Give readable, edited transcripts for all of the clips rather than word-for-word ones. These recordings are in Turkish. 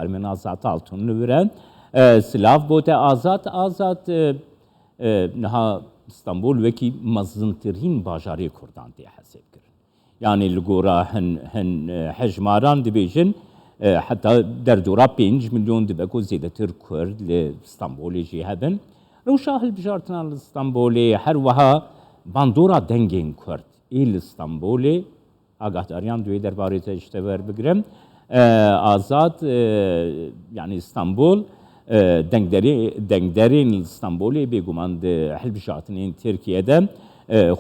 من آزاد altın veren silav bote azat نها İstanbul veki mazıntirin bajarı Kurdan diye hesap kır. Yani lgora hen hecmaran dibijin hatta derdora 5 milyon dibeko ziyadetir Kurd li İstanbul'e cihaben. Roşahil bijartına İstanbul'e her vaha bandora dengin Kurd. İl İstanbul'e agahdariyan düğü derbarete işte ver bigrem. Azad yani İstanbul dengderin İstanbul'e beguman de helbişatının Türkiye'de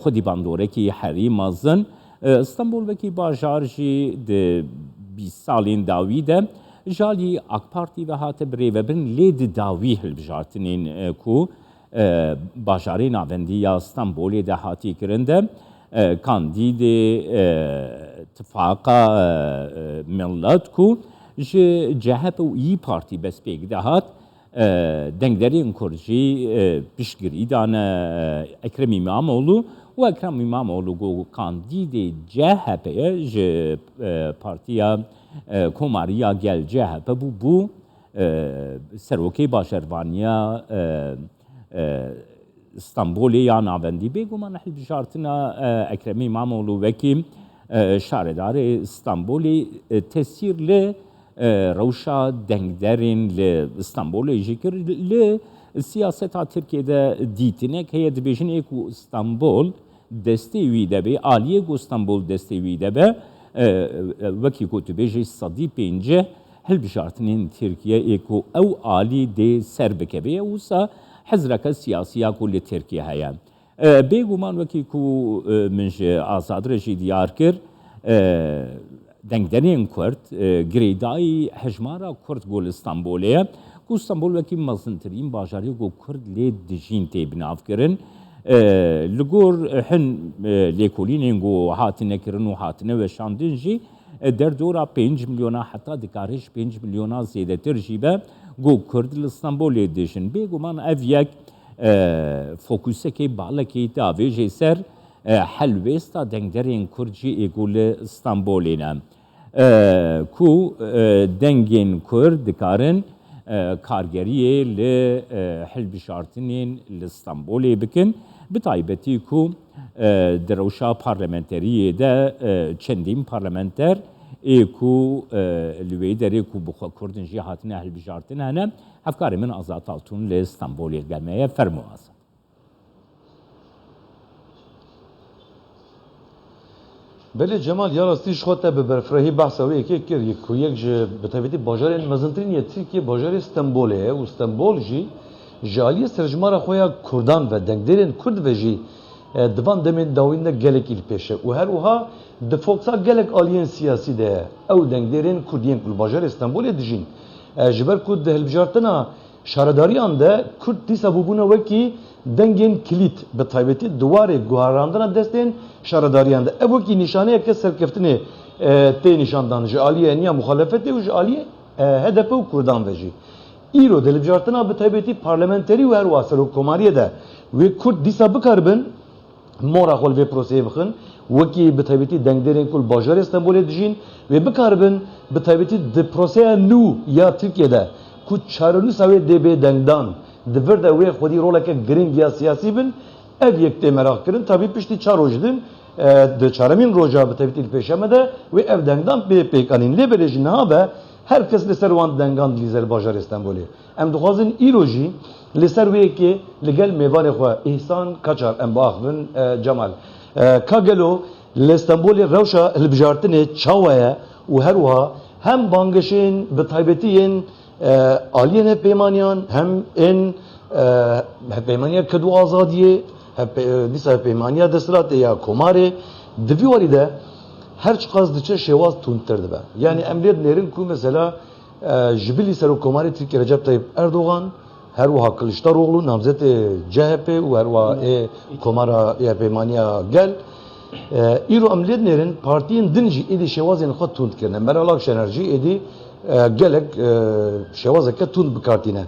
خودی باندوره کی حری مازن استانبول وکی باجارجی de 20 سالین داویده جالی AK Parti ve hate brevebin ledi davi hilbjartinin ku bajarı navendi ya İstanbul'e de hati kirinde kandidi tifaka millet ku CHP و İyi Parti bespek de hat denglerin kurci pişgiri dane Ekrem İmamoğlu ve Ekrem İmamoğlu go kandidi CHP'ye partiya komariya gel CHP bu seroke başervaniya İstanbul'e ya navendi beguman hilbjartına Ekrem İmamoğlu veki şaredar İstanbul'e tesirli روشا دنگدرین لإستانبول يجيكر لسياسة Türkiye'de ديتنك هي دبيجن إيكو إستانبول دستيوي دبي آلية كو إستانبول دستيوي دبي وكي كو تبيجي صدي بينجه هل بشارتنين تركيا إيكو أو آلي دي سربكبي وسا حزرك السياسية كل تركيا هيا بيغو مان وكي كو منج آزاد رجي ديار كر دنگدرین کرد گریدای هجمارا کرد گل استانبولیه کو استانبول وکی مزنترین باجاری گو کرد لی دجین تی بناف کرن لگور هن لیکولین گو هاتنه کرن و هاتنه و شاندنجی در دورا 5 میلیونا حتی دکارش 5 میلیونا زیاده تر جیبه گو کرد استانبولی دجین بگو من اویک فوکوسه کی بالا کی تاویجی سر حلوستا دنگدرین کرجی اگول استانبولینه کو دنگین کرد دکارن کارگریه ل حلبشارتنین لإستانبول'e بکن بتایبتی کو دروشا پارلمانتریه ده چندین پارلمانتر کو لویدری کو بخوا کردن جهاتنه حلبشارتنه هنه هفکار من آزاد altın لإستانبول'e gelmeye فرمواز بله جمال یا راستی شخوته به برفراهی بحث و یکی کردی که یک بتویدی باجار مزنترین ترکیه باجار استانبوله و استانبول جی جالی سرجمارا خویا کردان و دنگدرین کرد و جی دوان دمین داوین گلک ایل پیشه و هر وها دفوکسا گلک آلیین سیاسی ده او دنگدرین کردین کل باجار استانبوله دجین جبر کرد هلبجارتنا شارداری آنده کرد دیسا بوبونه وکی دنگین کلیت به تایبتی دواره گوهراندن دستین شارداریانده ابو کی نشانه که سرکفتنی تی نشاندان جالیه نیا مخالفتی و جالیه هدف و کردان وجی ایرو دلبجارتنا به تایبتی پارلمانتری و هر واسر و کماریه ده و کرد دیسا بکاربن مورا خول و پروسه بخن وکی به تایبتی دنگدرین کل باجار استانبول دجین و بکاربن به تایبتی د پروسه نو یا ترکیه ده کو چارونی سوی دی به دنگدان دفرد اوی خودی روله که گرینگ یا سیاسی بن ev yekte merak kırın tabi pişti çar hojdin de çaramin roja bitevitil peşemede ve ev dengan bir pekanin lebelejin ha ve herkes leservan dengan lizel bajar İstanbul'e em duhazın iroji leser ve ki legal mevane xwa ihsan kaçar em baxvin cemal kagelo l'Istanbul'e revşa hilbjartine çawaya ve herwa hem bangışın bitaybetiyin aliyen peymaniyan hem en peymaniya kedu azadiye دیسا پیمانیا دسترات یا کماره دویواری ده هر چقدر دچه شواز تونتر ده yani emniyet nerin ku mesela jibili sero komari Türkiye Recep Tayyip Erdoğan her vaha Kılıçdaroğlu namzeti CHP ve her vaha komara ya peymaniya gel İro emniyet nerin partiyin dinci edi şevaz yani khat tunt kirne meralak şenerji edi gelek şevaz ke tunt bikartine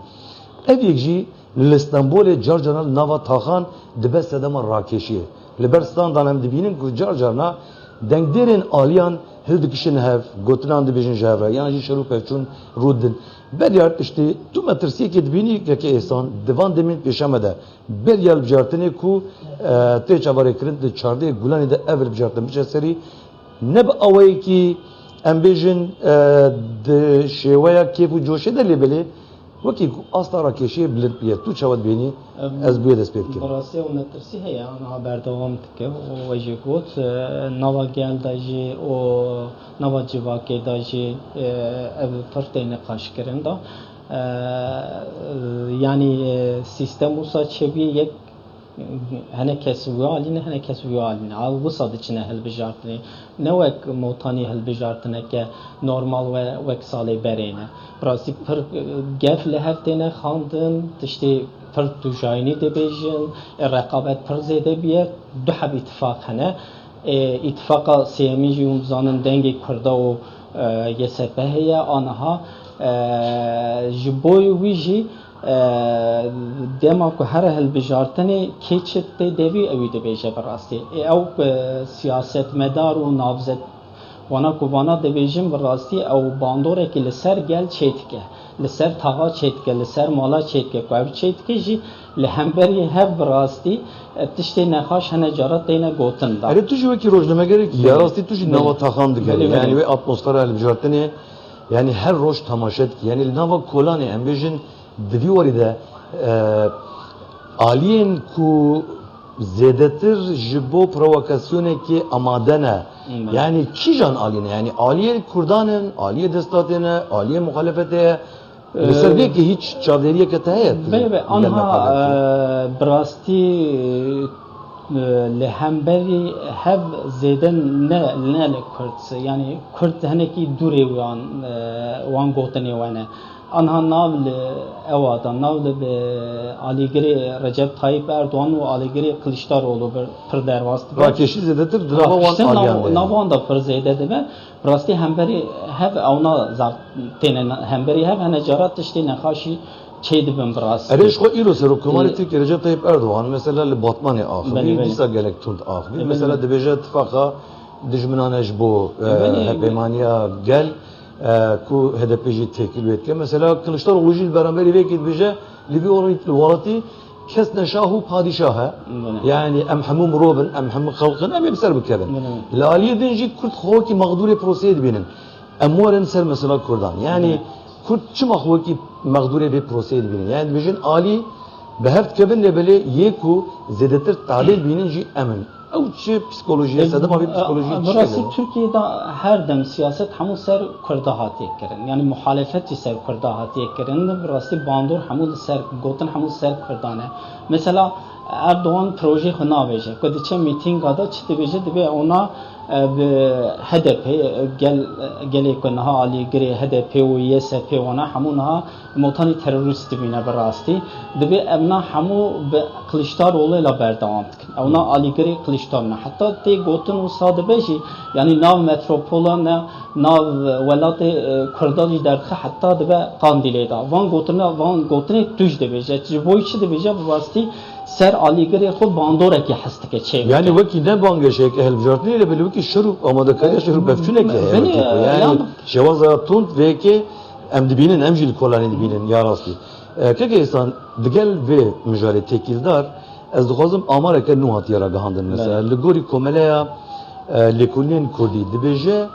ev yekji l'Istanbul'e carcanal nava tahan dibe sedema rakeşi. Liberstan danem dibinin ku carcana dengderin aliyan hildikişin hev gotunan dibijin javra yani şeru pevçun rudin beryart işte tu matrsiye kedbini ki insan divan demin peşamede beryal bjartene ku te çavare kirin de çarde gulani de evvel bjartın bir seri ne bu avay ki embejin de şevaya kefu coşe de lebeli وكي أصلا راكيشي بلد بيه تو شواد بيني از بويا دست بيت كده براسي ونترسي هي أنا بردوام تكه وجه قط نوا جال داجي و نوا جواكي داجي ev فرتين نقاش كرن دا yani sistem olsa çebi yek hene kesviyor haline hene kesviyor haline al bu sad içine hel bijartını ne vek motani hel bijartını ke normal ve vek sale berene prasip per gefle heftene xandın işte per tujayni de bejin rekabet per zede biye du hab ittifak hene ittifaka siyemi jumzanın dengi kurda o YSP'ye anha jiboy wiji دما کو هر هل بجارتنی کیچت دوی اوی د بیجه براستی او سیاست مدار و نافذت وانا کو وانا د بیجم براستی او باندوره کی لسر گل چیتکه لسر تاغا چیتکه لسر مالا چیتکه کو او چیتکه جی لهمبری هب براستی تشتی نخاش هنه جارت دینه گوتن دا اره توجی وکی روزنامه گره ki yarasti توجی nava taxandı gere yani ve atmosfer hel bjarteni yani her roş tamaşet ki yani nava kolani embejin دیواری ده آلین کو زیادتر جبو پرووکاسیونه که آماده نه یعنی کی جان آلینه یعنی آلیه کردانن آلیه دستاتنه آلیه مخالفته مثل که هیچ چاودریه که تهیه بله آنها براستی لهمبری هب زیدن نه کرد یعنی کرد هنه کی دوری وان گوتنی وانه آنها ناول اوادا ناول به علیگری رجب طایب اردوان و علیگری کلیشداروğlu پر درواست راکشی زیادتر دراوان آلیانده ناوان دا پر زیاده ده براستی همبری هف اونا زارتین همبری هف هنجارات تشتی نخاشی çeydi ben burası. Ereş ko ilo ser hükümeti Türkiye Recep Tayyip Erdoğan mesela li Batman'ı ahvi, disa gelek tund ahvi. Mesela dibece ittifaka dijminane jbo hepemaniya gel ku HDP'yi tekil etke. Mesela Kılıçdaroğlu jil beraberi vekil bece li bir orayet kes neşahu padişahı. Yani em hamum robin em hamum halkın em hepser bikevin. Laliye denci Kürt xoki mağduri proseydi benim. Emvaren ser mesela Kurdan. Yani Kürt çi mahvoki mağduri bir proseydi benim. Yani bejin Ali beheft kevin lebeli yeku zedetir talil bininci emin. او چه پسیکولوژی است؟ دم پسیکولوژی چیه؟ براستی ترکیه دا هر دم سیاست همون سر کرده هاتی کردن یعنی مخالفتی سر کرده هاتی کردن براستی باندور همون سر گوتن همون سر کردانه مثلا اردوغان پروژه خنا بیشه کدی چه میتینگ ادا چتی بیشه دیگه اونا به HDP گلی کنها علی گری HDP و YSP اونا همونها موتانی تروریست بینه براستی دیگه امنا همو به کلیشداروğlu ile berdavam tıkın. اونا علی گری کلیشدارونه حتی تی گوتن و ساده بیشی یعنی ناو متروپولا نه ناو ولات کردالی درخه حتی دیگه قاندیلی دا وان گوتنه توش دی بیشه جبویچی دی بیشه براستی سر علیگری خود باندوره که هست که چه yani vaki ne bangeşe ki helbjartni ile böyle vaki şurup amada kaya şurup efçüne ki yani şevaza tunt ve ki emdibinin emjil kolani dibinin yarasti keke insan digel ve müjale tekildar ez dixwazim amara ke nuhat yara gahandin mesela ligori komeleya lekunin kurdi dibeje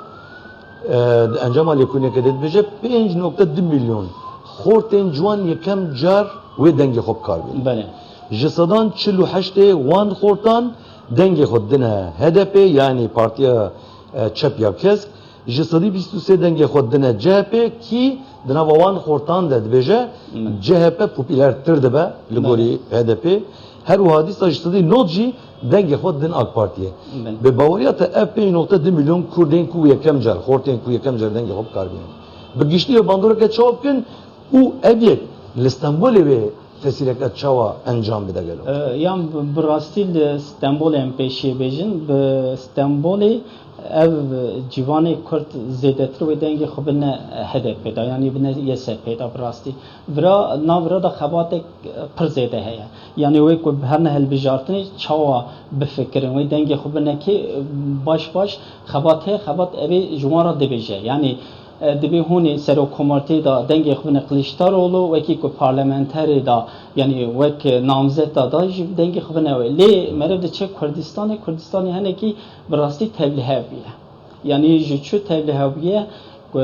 encama lekunin ke dibeje 5.2 milyon xorten juan yekem car ve denge xop karbin bale Jisadan 48 wan xortan denge xodine HDP yani partiya Çepya Kesk Jisadi 23 denge xodine CHP ki dina wan xortan de dibêje CHP popülertir dibe li gorî HDP her wadi sajistadi notji denge xodin AK Partiye be bawariya te 5.2 milyon Kurdên ku yekem car xortên ku yekem car denge xop karbin bi giştî bandoreke çavkin û evyek li İstanbulê ve تسیرک چاوا انجام بده گلو Yan براستی استانبول پیشی بیشن به استانبولی ev civanê Kurd zêdetir wê dengê xwe bine HDP da yanî bine YSP da birastî vira navra da xebatek pir zêde heye yanî wê ku her ne hilbijartinê çawa bifikirin wê dengê xwe bine ki baş xebat heye xebat evê ji wan re dibêje yanî دبی هونی سروکومارتی دا دنگ خون قلیشتارولو وکی کو پارلمانتری دا یعنی وک نامزد دا جی دنگ خونه و لی مرد چه کردستانی هنه کی براستی تبلیغ بیه یعنی جو تبلیغ بیه کو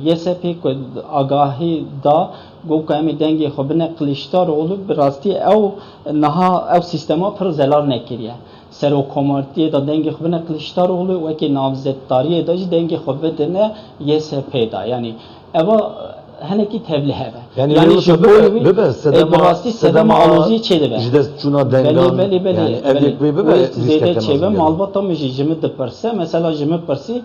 یسپی کو آگاهی دا گو کمی دنگ خونه قلیشتارولو براستی او نها او سیستما پر زلال نکریه سروکومارتی دا دنگ خوبه کلیشتارولو و که نامزدداری داشت دنگ خوبه دنه YSP دا یعنی اوا هنکی تبلیغه yani ببه صدام آلوزی چه ده جدست چونا دنگان yani evlik bebe زیده چه به مالباتا میشه جمع دپرسه مثلا جمع پرسی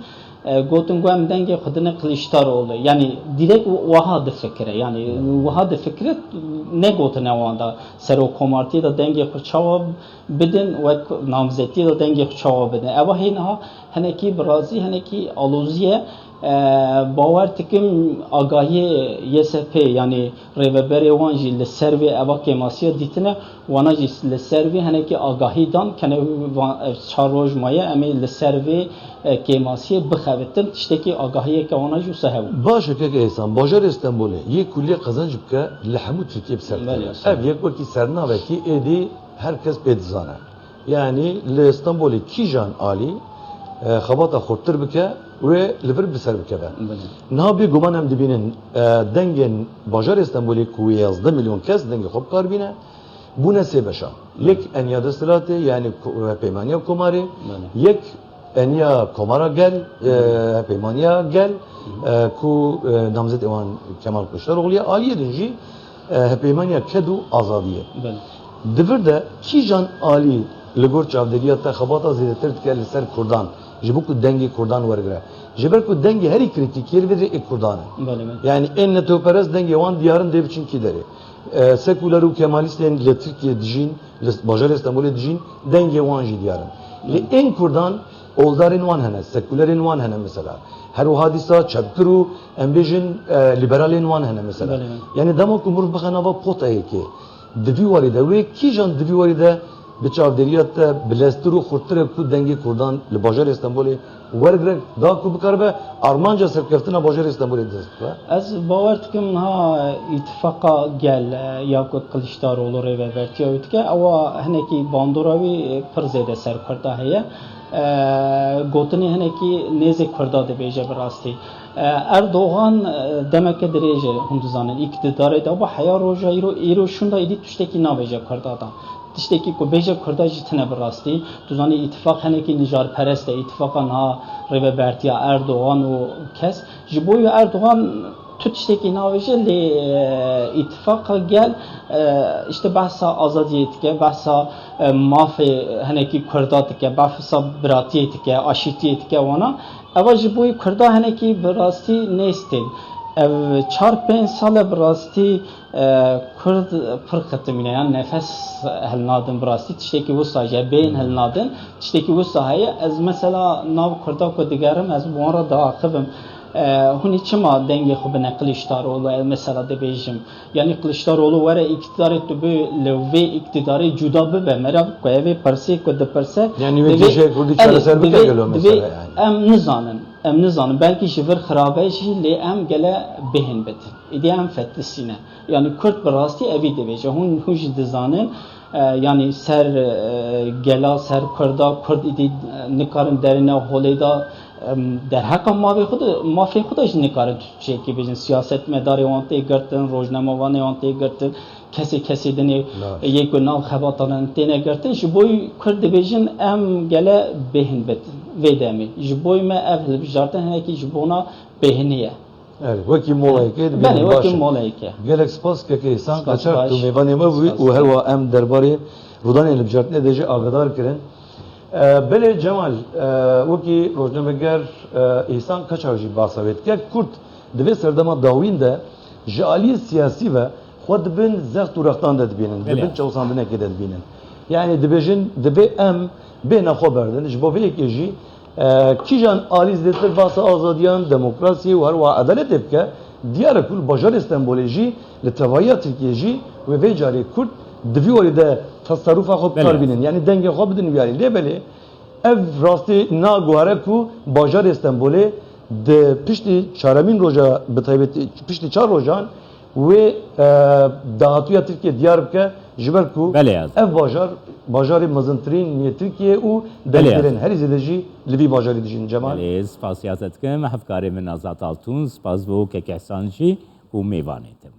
گوتن گوام دنگ خودنه کلیشتارولو yani direkt vaha da fikre yani vaha da fikret ne gotene wanda serokomarti da denge xçava bidin ve namzeti da denge xçava bidin eva hina haneki brazi haneki aluziye باور تکم آگاهی YSP yani reveberi wan jî li ser vê eva kêmasiya dîtine wana jî li ser vê henekî agahî dan kene çar roj maye em ê li ser vê kêmasiyê bixebitin tiştekî agahiyeke wana jî wisa hebû baş keke insan bajar İstanbul'e yek kulliye kazanç bike li hemû Türkiye bi ser ev yek wekî sernavekî êdî herkes pê dizane yani li İstanbul'e kîjan alî xebata xurttir bike ve li vir bi ser bike be nabi guman em dibînin dengên bajar İstanbul'ê ku 11 milyon kes dengê xwe bikar bîne bûne sê beşa yek enya desthilatê yani peymaniya komarê yek enya komara gel peymaniya gel ku namzet ewan Kemal Kılıçdaroğlu'ya aliye din jî peymaniya kedû azadiye divir de kîjan alî li gor çavderiya te xebata zêdetir dike li ser Kurdan ji bo ku dengê Kurdan wergire ji ber ku dengê herî kritik yer vedî Kurdan e yani en netewperest dengê wan diyarın dê biçin kî derê sekûler û kemalîstên li Tirkiye dijîn li bajarê İstanbulê dijîn dengê wan jî diyarin li en Kurdan oldarên wan hene sekûlerên wan hene mesela her o hadisa çepkir û em bêjin liberalên wan hene mesela yani dema ku mirov bixe nava potayê kê divî warî de wê kîjan divî warî de bi çavderiya te bilestir û xurtir ku dengê Kurdan li bajarê İstanbulê wergirek da ku bikar be armanca serkeftina bajarê İstanbulê dest be ez bawer dikim ha îtifaqa gel Yakut Kılıçdaroğlu rêvebertiya wê dike ewa hinekî bandora wî pir zêde ser Kurda heye gotinê hinekî nêzê Kurda dibêje bi rastî Erdoğan demeke dirêje hûn dizanin îktidarê de ava heya roja îro şunda êdî tiştekî nabêje Kurda da tiştekî ku bêje Kurda jî tune bi rastî tu zanî îtifaq hinekî nijarperest e îtifaqan ha rêvebertiya Erdoğan û kes ji bo wê Erdoğan tu tiştekî nabêje lê îtifaqa gel işte behsa azadiyê dike behsa mafê hinekî Kurda dike behsa biratiyê dike aşîtiyê dike wana eva ji bo wê Kurda hinekî bi rastî nêstên ev 4-5 sale bi rastî Kurd pir xitimîne yani nefes hilnadin bi rastî tiştekî wisa je bên hilnadin tiştekî wisa heye ez mesela nav Kurda ku digerim ez wan re diaxivim hûn çima dengê xwe bine Kılıçdaroğlu mesela dibêjim yani Kılıçdaroğlu were iktidarê tu bi li vê iktidarê cuda bibe merav ku evê pirsê ku dipirse yani wê dîşe Kurdî çareser bike gelo mesela yani em nizanin belkî ji vir xirabe jî lê em gele bêhin bidin êdî em fetlisîne yani Kurd bi rastî evî dibêje hûn jî dizanin yani ser gela ser Kurda Kurd êdî nikarin derîne holê da derheqa mafê xwe de jî nikarin Türkçeyekî bêjin siyaset medarê wan tê girtin rojnamevanê wan tê girtin kesê dinê yek ku nav xebatanan têne girtin ji bo wî Kurd dibêjin em gele bêhin bidin vê demê ji bo me ev hilbijartin hinekî ji bona bêhinî ye evet wekî molayekê belê wekî molayekê gelek spas keke îsan qaçar tu mêvanê me bûyî û her wa em derbarê rûdanên hilbijartinê de jî agadar kirin belê Cemal wekî rojnameger îsan qaçar jî basa wê dike Kurd di vê serdema dawîn de ji aliyê siyasî ve خود بن زخت و رختان دبینن بله. دبن چوساندنه که دبینن یعنی دبیجن دبی ام بین خبردن جبوی یکیجی کیجان آلیز دستر باس آزادیان دموکراسی و هر و عدالت بکه دیار کل بازار استانبولی لتوایات ترکیه و به جاری کرد دویوری ده تصرف خود بله. کار بینن یعنی دنگ خواب بدن بیاری لیبله ev rastî nagware ku bajarê Stenbolê di piştî çaramîn roja bi taybetî piştî çar rojan wê dahatuya Tirkiye diyar bike ji ber ku Belê ez. ev bajarê mezintirîn yê Tirkiye û Belê dengtirên ez. herî zêde jî li vî bajarê dijîn Cemal. بله سپاسیازت کم هفکار من آزاد آلتون سپاس بو که کهسان جی و میوانه تم